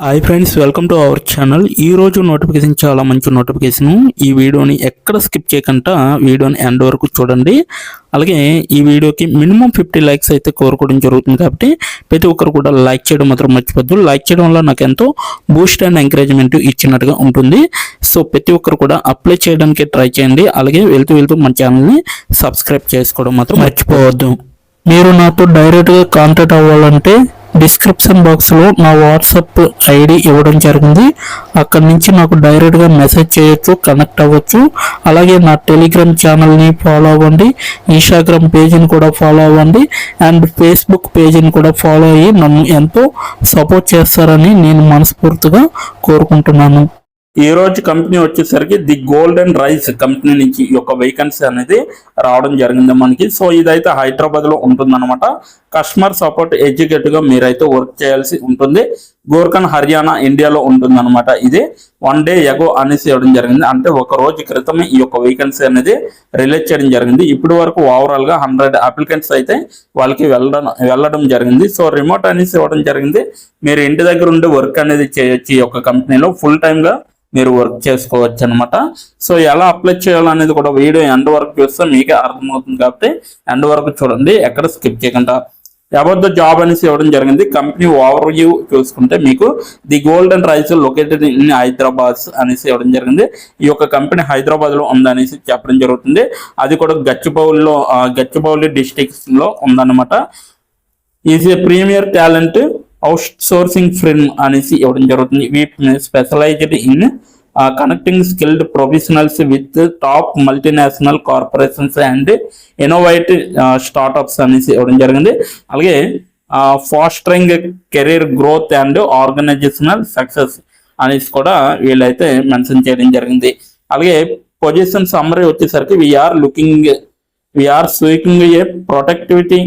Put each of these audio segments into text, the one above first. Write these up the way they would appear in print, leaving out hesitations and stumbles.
Hi friends, welcome to our channel. ఈరోజు notification చాలా మంచి నోటిఫికేషన్. ఈ వీడియోని ఎక్కడ స్కిప్ చేయకుండా వీడియోని ఎండ్ వరకు చూడండి. అలాగే ఈ వీడియోకి మినిమం 50 లైక్స్ అయితే కోరుకోవడం జరుగుతుంది. కాబట్టి ప్రతి ఒక్కరు కూడా లైక్ చేయడం మాత్రం మర్చిపోద్దు. లైక్ చేయడం వల్ల నాకు ఎంతో బూస్ట్ అండ్ ఎంకరేజ్మెంట్ ఇచ్చినట్టుగా ఉంటుంది. సో ప్రతి ఒక్కరు కూడా అప్లై చేయడానికి ట్రై చేయండి. అలాగే వెళ్తూ మన ఛానల్ని సబ్స్క్రైబ్ చేసుకోవడం మాత్రం మర్చిపోవద్దు. మీరు నాతో డైరెక్ట్గా కాంటాక్ట్ అవ్వాలంటే డిస్క్రిప్షన్ బాక్స్లో నా వాట్సాప్ ఐడి ఇవ్వడం జరిగింది. అక్కడి నుంచి నాకు డైరెక్ట్గా మెసేజ్ చేయొచ్చు, కనెక్ట్ అవ్వచ్చు. అలాగే నా టెలిగ్రామ్ ఛానల్ని ఫాలో అవ్వండి, ఇన్స్టాగ్రామ్ పేజీని కూడా ఫాలో అవ్వండి, అండ్ ఫేస్బుక్ పేజీని కూడా ఫాలో అయ్యి నన్ను ఎంతో సపోర్ట్ చేస్తారని నేను మనస్ఫూర్తిగా కోరుకుంటున్నాను. ఈ రోజు కంపెనీ వచ్చేసరికి ది గోల్డెన్ రైస్ కంపెనీ నుంచి ఈ యొక్క వేకెన్సీ అనేది రావడం జరిగింది మనకి. సో ఇదైతే హైదరాబాద్ లో ఉంటుందన్నమాట. కస్టమర్ సపోర్ట్ ఎగ్జిక్యూటివ్ గా మీరైతే వర్క్ చేయాల్సి ఉంటుంది. గోర్ఖన్ హర్యానా ఇండియాలో ఉంటుందన్నమాట. ఇది 1 డే ఎగో అనేసి ఇవ్వడం జరిగింది. అంటే ఒక రోజు క్రితమే ఈ యొక్క వేకెన్సీ అనేది రిలీజ్ చేయడం జరిగింది. ఇప్పటి వరకు ఓవరాల్ గా 100 అప్లికెంట్స్ అయితే వాళ్ళకి వెళ్ళడం జరిగింది. సో రిమోట్ అనేసి ఇవ్వడం జరిగింది. మీరు ఇంటి దగ్గర ఉండి వర్క్ అనేది చేయొచ్చు. ఈ యొక్క కంపెనీలో ఫుల్ టైమ్ గా మీరు వర్క్ చేసుకోవచ్చు అనమాట. సో ఎలా అప్లై చేయాలనేది కూడా వీడియో ఎండ్ వరకు చూస్తే మీకే అర్థమవుతుంది. కాబట్టి ఎండ్ వరకు చూడండి, ఎక్కడ స్కిప్ చేయకుండా. అబౌట్ ద జాబ్ అనేసి ఇవ్వడం జరిగింది. కంపెనీ ఓవర్ వ్యూ చూసుకుంటే మీకు the golden rice located in Hyderabad అనేసి ఇవ్వడం జరిగింది. ఈ యొక్క కంపెనీ హైదరాబాద్ లో ఉందనేసి చెప్పడం జరుగుతుంది. అది కూడా గచ్చిబౌలి డిస్ట్రిక్ట్స్ లో ఉందన్నమాట. Is a premier talent outsourcing firm అనేసి ఇవ్వడం జరుగుతుంది. We specialized in connecting skilled professionals with top multinational corporations and innovative startups అనేసి ఇవ్వడం జరిగింది. అలాగే fostering career growth and organisational success అనేసి కూడా వీళ్ళైతే మెన్షన్ చేయడం జరిగింది. అలాగే పొజిషన్ సమ్మరీ వచ్చేసరికి we're seeking a productivity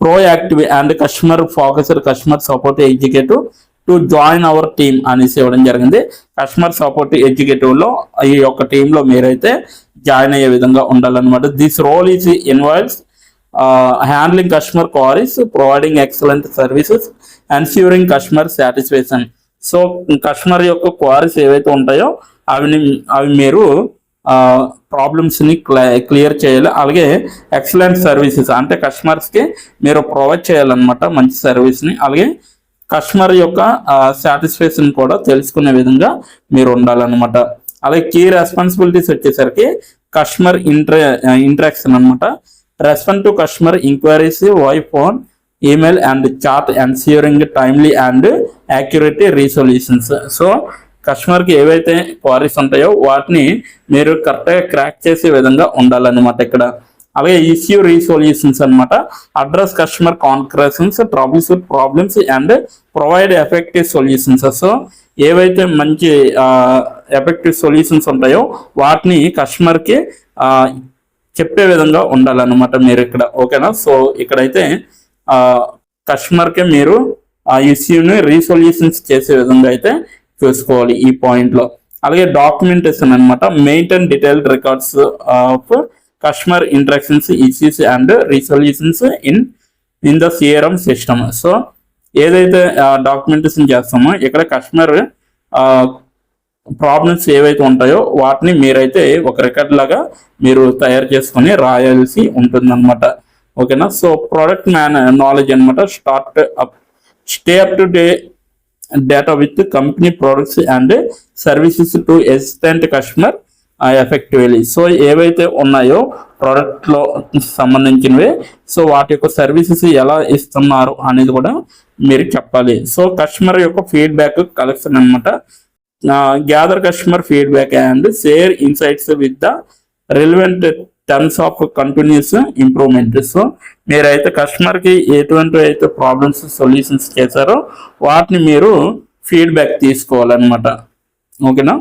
proactive and customer focused customer support executive to join our team అనేసి ఇవ్వడం జరిగింది. కస్టమర్ సపోర్ట్ ఎగ్జిక్యూటివ్ లో ఈ యొక్క టీమ్ లో మీరైతే జాయిన్ అయ్యే విధంగా ఉండాలన్నమాట. This role is involves handling customer queries, providing excellent services, ensuring customer satisfaction. So customer యొక్క క్వారీస్ ఏవైతే ఉంటాయో అవి మీరు ప్రాబ్లమ్స్ ని క్లియర్ చేయాలి. అలాగే ఎక్సలెంట్ సర్వీసెస్ అంటే కస్టమర్స్ కి మీరు ప్రొవైడ్ చేయాలన్నమాట మంచి సర్వీస్ ని. అలాగే కస్టమర్ యొక్క సాటిస్ఫాక్షన్ కూడా తెలుసుకునే విధంగా మీరు ఉండాలన్నమాట. అలాగే కీ రెస్పాన్సిబిలిటీస్ వచ్చేసరికి కస్టమర్ ఇంటరాక్షన్ అనమాట. Respond to customer inquiries via phone, email and chat, ensuring timely and accurate resolutions. So కస్టమర్కి ఏవైతే క్వారీస్ ఉంటాయో వాటిని మీరు కరెక్ట్గా క్రాక్ చేసే విధంగా ఉండాలన్నమాట ఇక్కడ. అలాగే ఇష్యూ రిసొల్యూషన్స్ అనమాట. Address customer concerns, troubles with problems and provide effective solutions. So ఏవైతే మంచి ఎఫెక్టివ్ సొల్యూషన్స్ ఉంటాయో వాటిని కస్టమర్కి చెప్పే విధంగా ఉండాలన్నమాట మీరు ఇక్కడ. ఓకేనా? సో ఇక్కడైతే కస్టమర్కి మీరు ఆ ఇష్యూని రీసొల్యూషన్స్ చేసే విధంగా అయితే చూసుకోవాలి ఈ పాయింట్ లో. అలాగే డాక్యుమెంటేషన్ అనమాట. Maintain detailed records of customer interactions, issues and resolutions in the CRM system. So ఏదైతే డాక్యుమెంటేషన్ చేస్తామో ఇక్కడ కస్టమర్ ప్రాబ్లమ్స్ ఏవైతే ఉంటాయో వాటిని మీరైతే ఒక రికార్డ్ లాగా మీరు తయారు చేసుకొని రాయాల్సి ఉంటుంది అనమాట. ఓకేనా? సో ప్రోడక్ట్ నాలెడ్జ్ అనమాట. Stay up to data with company products and services to assistant customer effectively. So ఏవైతే ఉన్నాయో ప్రోడక్ట్ లో సంబంధించినవి, సో వాటి యొక్క సర్వీసెస్ ఎలా ఇస్తున్నారు అనేది కూడా మీరు చెప్పాలి. సో కస్టమర్ యొక్క ఫీడ్బ్యాక్ కలెక్షన్ అనమాట. Gather customer feedback and share insights with the relevant terms of continuous improvement. So మీరైతే కస్టమర్కి ఎటువంటి అయితే ప్రాబ్లమ్స్ సొల్యూషన్స్ చేశారో వాటిని మీరు ఫీడ్బ్యాక్ తీసుకోవాలన్నమాట. ఓకేనా?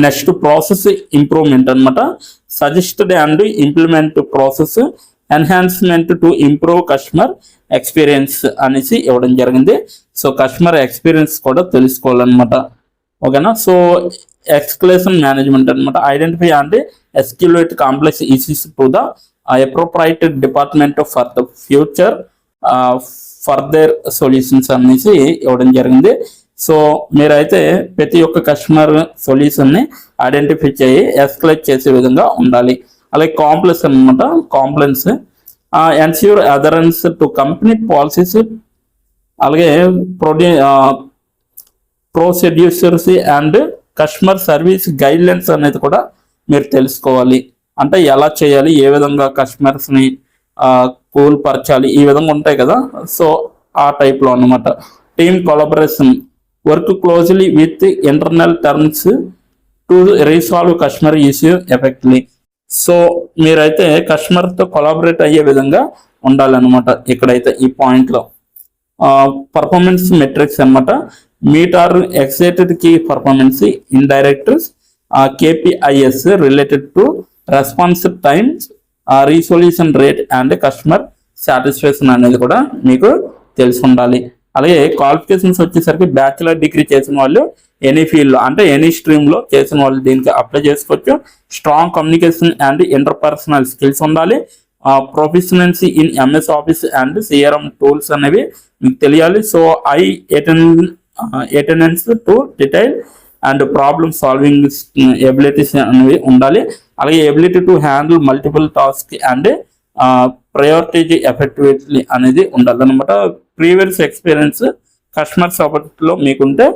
నెక్స్ట్ ప్రాసెస్ ఇంప్రూవ్మెంట్ అనమాట. Suggested and implement process enhancement to improve customer experience అనేసి ఇవ్వడం జరిగింది. సో కస్టమర్ ఎక్స్పీరియన్స్ కూడా తెలుసుకోవాలన్నమాట. ఓకేనా? సో ఎక్స్క్లేషన్ మేనేజ్మెంట్ అనమాట. Identify and escalate complex issues to the appropriate department for the future further solutions అనేసి ఇవ్వడం జరిగింది. సో మీరైతే ప్రతి ఒక్క కస్టమర్ సొల్యూషన్ని ఐడెంటిఫై చేయి ఎస్కలేట్ చేసే విధంగా ఉండాలి. అలాగే కాంప్లెక్స్ అనమాట, compliance ensure adherence to company policies, అలాగే ప్రొసీడ్యూర్స్ and customer service guide lines అనేది కూడా మీరు తెలుసుకోవాలి. అంటే ఎలా చేయాలి, ఏ విధంగా కస్టమర్స్ని కూల్పరచాలి, ఈ విధంగా ఉంటాయి కదా. సో ఆ టైప్లో అనమాట. Team collaboration, work closely with internal terms to resolve customer issue effectively. So మీరైతే కస్టమర్తో కొలాబరేట్ అయ్యే విధంగా ఉండాలన్నమాట. ఇక్కడైతే ఈ పాయింట్లో పర్ఫార్మెన్స్ మెట్రిక్స్ అనమాట. Meet or excited key performance indicators KPIs related to response times, resolution rate and customer satisfaction అనేది కూడా మీకు తెలిసి ఉండాలి. అలాగే క్వాలిఫికేషన్స్ వచ్చేసరికి బ్యాచిలర్ డిగ్రీ చేసిన వాళ్ళు ఎనీ ఫీల్డ్లో అంటే ఎనీ స్ట్రీమ్లో చేసిన వాళ్ళు దీనికి అప్లై చేసుకోవచ్చు. Strong communication and interpersonal skills ఉండాలి. Proficiency in MS office and CRM tools అనేవి మీకు తెలియాలి. So attendance to detail and problem solving abilities అనేవి ఉండాలి. అలాగే ability to handle multiple task and prioritise effectively అనేది ఉండాలన్నమాట. ప్రీవియస్ ఎక్స్పీరియన్స్ కస్టమర్ సపోర్ట్లో మీకుంటే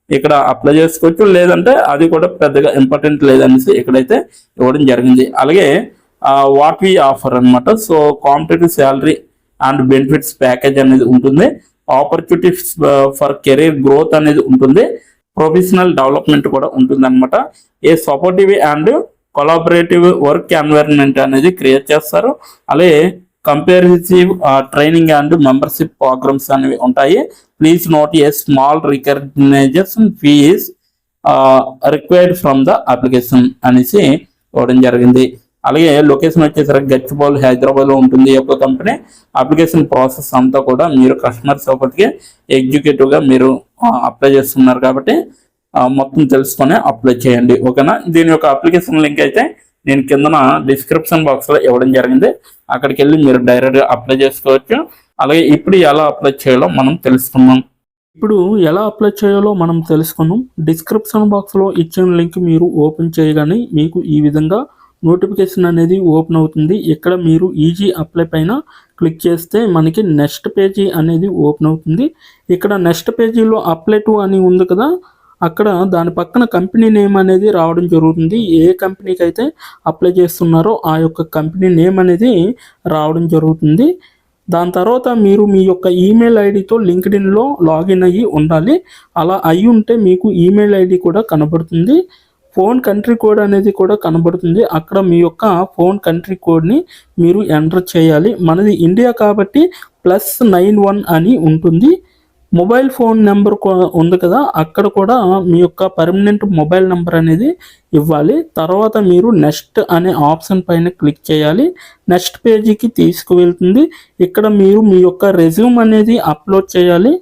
ఇక్కడ అప్లై చేసుకోవచ్చు, లేదంటే అది కూడా పెద్దగా ఇంపార్టెంట్ లేదనేసి ఇక్కడైతే ఇవ్వడం జరిగింది. అలాగే వాట్ వి ఆఫర్ అనమాట. So competitive salary and benefits package అనేది ఉంటుంది. ఆపర్చునిటీస్ ఫర్ కెరీర్ గ్రోత్ అనేది ఉంటుంది. ప్రొఫెషనల్ డెవలప్మెంట్ కూడా ఉంటుంది అనమాట. A supportive and collaborative work environment అనేది క్రియేట్ చేస్తారు. అలాగే comparative training and membership programmes అనేవి ఉంటాయి. Please note a small recognition fee is required from the application అనేసి ఇవ్వడం జరిగింది. అలాగే లొకేషన్ వచ్చేసరికి గచ్చిబౌలి హైదరాబాద్లో ఉంటుంది ఈ యొక్క కంపెనీ. అప్లికేషన్ ప్రాసెస్ అంతా కూడా మీరు కస్టమర్ సపోర్ట్కి ఎగ్జిక్యూటివ్గా మీరు అప్లై చేస్తున్నారు కాబట్టి మొత్తం తెలుసుకొని అప్లై చేయండి. ఓకేనా. దీని యొక్క అప్లికేషన్ లింక్ అయితే నేను కిందన డిస్క్రిప్షన్ బాక్స్లో ఇవ్వడం జరిగింది. అక్కడికి వెళ్ళి మీరు డైరెక్ట్గా అప్లై చేసుకోవచ్చు. అలాగే ఇప్పుడు ఎలా అప్లై చేయాలో మనం తెలుసుకున్నాం. డిస్క్రిప్షన్ బాక్స్లో ఇచ్చిన లింక్ మీరు ఓపెన్ చేయగానే మీకు ఈ విధంగా నోటిఫికేషన్ అనేది ఓపెన్ అవుతుంది. ఇక్కడ మీరు ఈజీ అప్లై పైన క్లిక్ చేస్తే మనకి నెక్స్ట్ పేజీ అనేది ఓపెన్ అవుతుంది. ఇక్కడ నెక్స్ట్ పేజీలో అప్లై టు అని ఉంది కదా, అక్కడ దాని పక్కన కంపెనీ నేమ్ అనేది రావడం జరుగుతుంది. ఏ కంపెనీకి అయితే అప్లై చేస్తున్నారో ఆ యొక్క కంపెనీ నేమ్ అనేది రావడం జరుగుతుంది. దాని తర్వాత మీరు మీ యొక్క ఈమెయిల్ ఐడితో లింక్డ్ఇన్లో లాగిన్ అయ్యి ఉండాలి. అలా అయ్యి ఉంటే మీకు ఈమెయిల్ ఐడి కూడా కనబడుతుంది. ఫోన్ కంట్రీ కోడ్ అనేది కూడా కనబడుతుంది. అక్కడ మీ యొక్క ఫోన్ కంట్రీ కోడ్ని మీరు ఎంటర్ చేయాలి. మనది ఇండియా కాబట్టి +91 అని ఉంటుంది. మొబైల్ ఫోన్ నెంబర్ ఉంది కదా, అక్కడ కూడా మీ యొక్క పర్మనెంట్ మొబైల్ నెంబర్ అనేది ఇవ్వాలి. తర్వాత మీరు నెక్స్ట్ అనే ఆప్షన్ పైన క్లిక్ చేయాలి. నెక్స్ట్ పేజీకి తీసుకువెళ్తుంది. ఇక్కడ మీరు మీ యొక్క రెజ్యూమ్ అనేది అప్లోడ్ చేయాలి.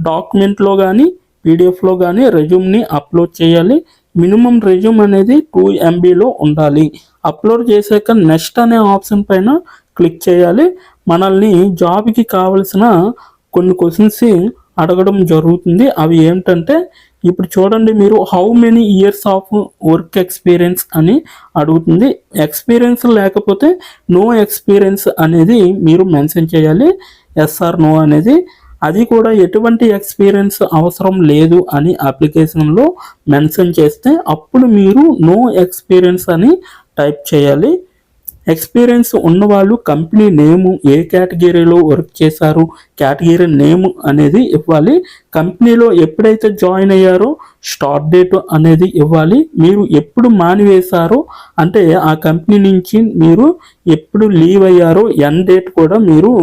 డాక్యుమెంట్లో కానీ పీడిఎఫ్లో కానీ రెజ్యూమ్ని అప్లోడ్ చేయాలి. మినిమం రెజ్యూమ్ అనేది 2 MBలో ఉండాలి. అప్లోడ్ చేశాక నెక్స్ట్ అనే ఆప్షన్ పైన క్లిక్ చేయాలి. మనల్ని జాబ్కి కావలసిన కొన్ని క్వశ్చన్స్ అడగడం జరుగుతుంది. అవి ఏమిటంటే ఇప్పుడు చూడండి, మీరు how many years of work experience అని అడుగుతుంది. ఎక్స్పీరియన్స్ లేకపోతే నో ఎక్స్పీరియన్స్ అనేది మీరు మెన్షన్ చేయాలి. ఎస్ ఆర్ నో అనేది. అది కూడా ఎటువంటి ఎక్స్పీరియన్స్ అవసరం లేదు అని అప్లికేషన్లో మెన్షన్ చేస్తే అప్పుడు మీరు నో ఎక్స్పీరియన్స్ అని టైప్ చేయాలి. ఎక్స్పీరియన్స్ ఉన్నవాళ్ళు కంపెనీ నేము, ఏ కేటగిరీలో వర్క్ చేశారు, కేటగిరీ నేమ్ అనేది ఇవ్వాలి. కంపెనీలో ఎప్పుడైతే జాయిన్ అయ్యారో స్టార్ట్ డేట్ అనేది ఇవ్వాలి. మీరు ఎప్పుడు మానివేశారో అంటే ఆ కంపెనీ నుంచి మీరు ఎప్పుడు లీవ్ అయ్యారో ఎండ్ డేట్ కూడా మీరు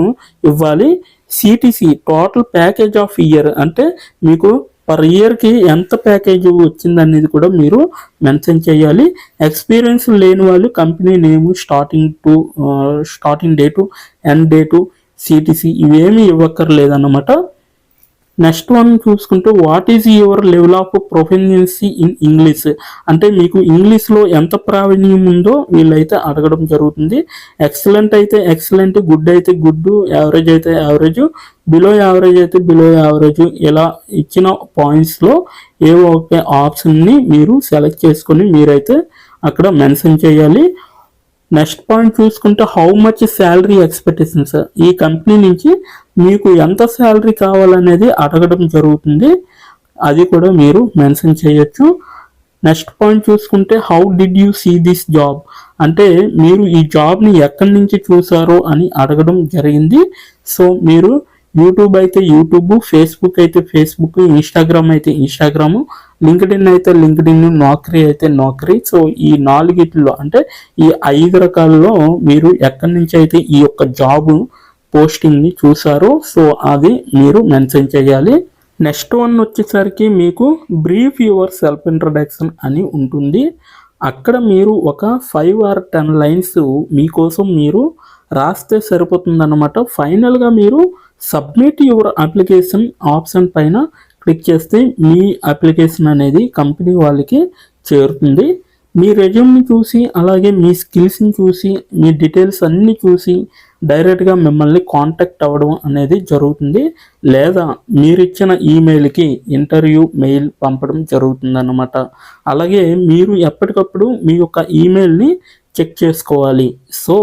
ఇవ్వాలి. CTC total package of year అంటే మీకు పర్ ఇయర్కి ఎంత ప్యాకేజ్ వచ్చిందనేది కూడా మీరు మెన్షన్ చేయాలి. ఎక్స్పీరియన్స్ లేని వాళ్ళు కంపెనీ నేము, starting date, end date, CTC ఇవేమీ ఇవ్వక్కర్లేదన్నమాట. నెక్స్ట్ వన్ చూసుకుంటే what is your level of proficiency in English, అంటే మీకు ఇంగ్లీష్లో ఎంత ప్రావీణ్యం ఉందో వీళ్ళైతే అడగడం జరుగుతుంది. ఎక్సలెంట్ అయితే ఎక్సలెంట్, గుడ్ అయితే గుడ్, యావరేజ్ అయితే యావరేజ్, బిలో యావరేజ్ అయితే బిలో యావరేజ్, ఇలా ఇచ్చిన పాయింట్స్లో ఏవో ఒక ఆప్షన్ని మీరు సెలెక్ట్ చేసుకొని మీరైతే అక్కడ మెన్షన్ చేయాలి. నెక్స్ట్ పాయింట్ చూసుకుంటే హౌ మచ్ శాలరీ ఎక్స్పెక్టేషన్స్, ఈ కంపెనీ నుంచి మీకు ఎంత శాలరీ కావాలనేది అడగడం జరుగుతుంది, అది కూడా మీరు మెన్షన్ చేయొచ్చు. నెక్స్ట్ పాయింట్ చూసుకుంటే how did you see this job, అంటే మీరు ఈ జాబ్ని ఎక్కడి నుంచి చూసారో అని అడగడం జరిగింది. సో మీరు యూట్యూబ్ అయితే యూట్యూబ్, ఫేస్బుక్ అయితే ఫేస్బుక్, ఇన్స్టాగ్రామ్ అయితే ఇన్స్టాగ్రామ్, లింక్డ్ఇన్ అయితే లింక్డ్ఇన్, నౌకరీ అయితే నౌకరీ. సో ఈ నాలుగిట్లో అంటే ఈ 5 రకాలలో మీరు ఎక్కడి నుంచి అయితే ఈ యొక్క జాబ్ పోస్టింగ్ని చూసారో సో అది మీరు మెన్షన్ చేయాలి. నెక్స్ట్ వన్ వచ్చేసరికి మీకు బ్రీఫ్ యువర్ సెల్ఫ్ ఇంట్రడక్షన్ అని ఉంటుంది. అక్కడ మీరు ఒక 5 or 10 లైన్స్ మీకోసం మీరు రాస్తే సరిపోతుందన్నమాట. ఫైనల్గా మీరు సబ్మిట్ యువర్ అప్లికేషన్ ఆప్షన్ పైన క్లిక్ చేస్తే మీ అప్లికేషన్ అనేది కంపెనీ వాళ్ళకి చేరుతుంది. మీ రెజ్యూమ్ని చూసి అలాగే మీ స్కిల్స్ని చూసి మీ డీటెయిల్స్ అన్నీ చూసి డైరెక్ట్గా మిమ్మల్ని కాంటాక్ట్ అవ్వడం అనేది జరుగుతుంది, లేదా మీరిచ్చిన ఈమెయిల్కి ఇంటర్వ్యూ మెయిల్ పంపడం జరుగుతుందన్నమాట. అలాగే మీరు ఎప్పటికప్పుడు మీ యొక్క ఈమెయిల్ని చెక్ చేసుకోవాలి. సో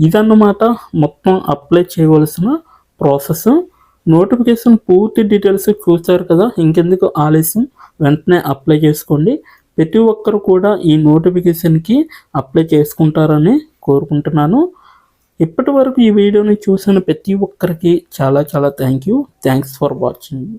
ఇదన్నమాట మొత్తం అప్లై చేయవలసిన ప్రాసెస్. నోటిఫికేషన్ పూర్తి డీటెయిల్స్ చూస్తారు కదా, ఇంకెందుకు ఆలస్యం, వెంటనే అప్లై చేసుకోండి. ప్రతి ఒక్కరు కూడా ఈ నోటిఫికేషన్కి అప్లై చేసుకుంటారని కోరుకుంటున్నాను. ఇప్పటి వరకు ఈ వీడియోని చూసిన ప్రతి ఒక్కరికి చాలా చాలా థ్యాంక్స్ ఫర్ వాచింగ్.